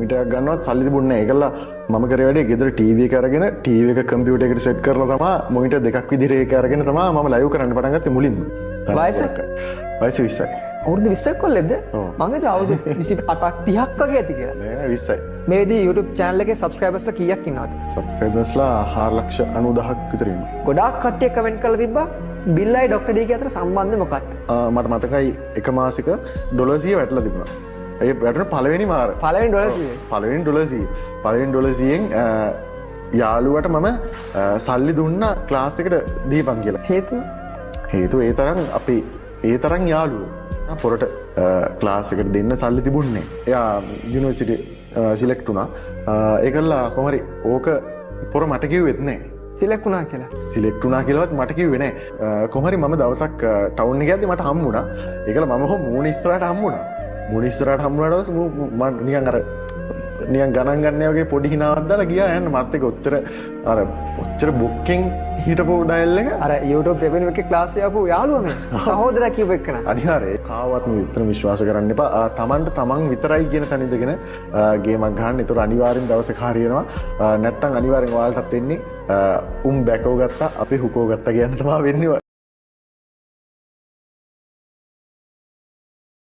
Monitor එකක් ගන්නවත් සල්ලි තිබුණේ නැහැ. ඒකලා මම කරේ වැඩේ ගෙදර ටීවී එක අරගෙන ටීවී එක කම්පියුටර් එකට සෙට් කරලා තමයි මොනිටර් දෙකක් විදිහට ඒක අරගෙන තමයි මම ලයිව් කරන්න පටන් ගත්තේ මුලින්ම. වයස? වයස 20යි. අවුරුදු 20ක් කොල්ලෙක්ද? මම හිතුවා අවුරුදු 28ක් 30ක් වගේ ඇති කියලා. නෑ 20යි. මේ විදිහේ YouTube channel එකේ subscribersලා කීයක් ඉන්නවද? සබ්ස්ක්‍රයිබර්ස්ලා 4,90,000ක් විතර ඉන්නවා. ගොඩාක් කට්ටිය කමෙන්ට් කරලා තිබ්බා බිල්ලයි ඩොක්ටර් ඩී අතර සම්බන්ධය මොකක්ද? මට මතකයි එක මාසික $100 වැටලා තිබුණා. ඒ වැටුණ පළවෙනි මාර. පළවෙනි $100. පළවෙනි $100න් යාළුවට මම සල්ලි දුන්නා ක්ලාස් එකට දීපන් කියලා. හේතුව ඒ තරම් අපි ඒ තරම් යාළුවෝ. පොරට ක්ලාස් එකට දෙන්න සල්ලි තිබුණේ. එයා යුනිවර්සිටි සිලෙක්ට් වුණා. ඒකල්ලා කොහමරි ඕක පොර මට කිව්වෙත් නෑ. සිලෙක්ට් වුණා කියලා. සිලෙක්ට් වුණා කියලාවත් මට කිව්වේ නෑ. කොහමරි මම දවසක් ටවුන් එකේ යද්දි මට හම්බුණා. ඒකලා මම මූණ ඉස්සරහට හම්බුණා. මූණ ඉස්සරහට හම්බුණාට මම නිකන් අර නිකන් ගණන් ගන්න වගේ පොඩි හිනාවක් දාලා ගියා යන්න මාත් එක්ක ඔච්චර බොක්කෙන් හිටපු ඩයල් එක අර YouTube රෙවෙනියු එකේ ක්ලාස් එක ආපු යාළුවා මේ සහෝදරයා කියපු එක්කන. අනිවාර්යයෙන් කාවත්ම විතර විශ්වාස කරන්න එපා. තමන්ට තමන් විතරයි කියන තැන ඉඳගෙන ගේමක් ගන්න. ඒතර අනිවාර්යෙන් දවසක හරියනවා. නැත්තම් අනිවාර්යෙන් ඔයාලටත් වෙන්නේ බැකව ගත්තා අපි හුකෝ ගත්තා කියන්න තමයි වෙන්නේ.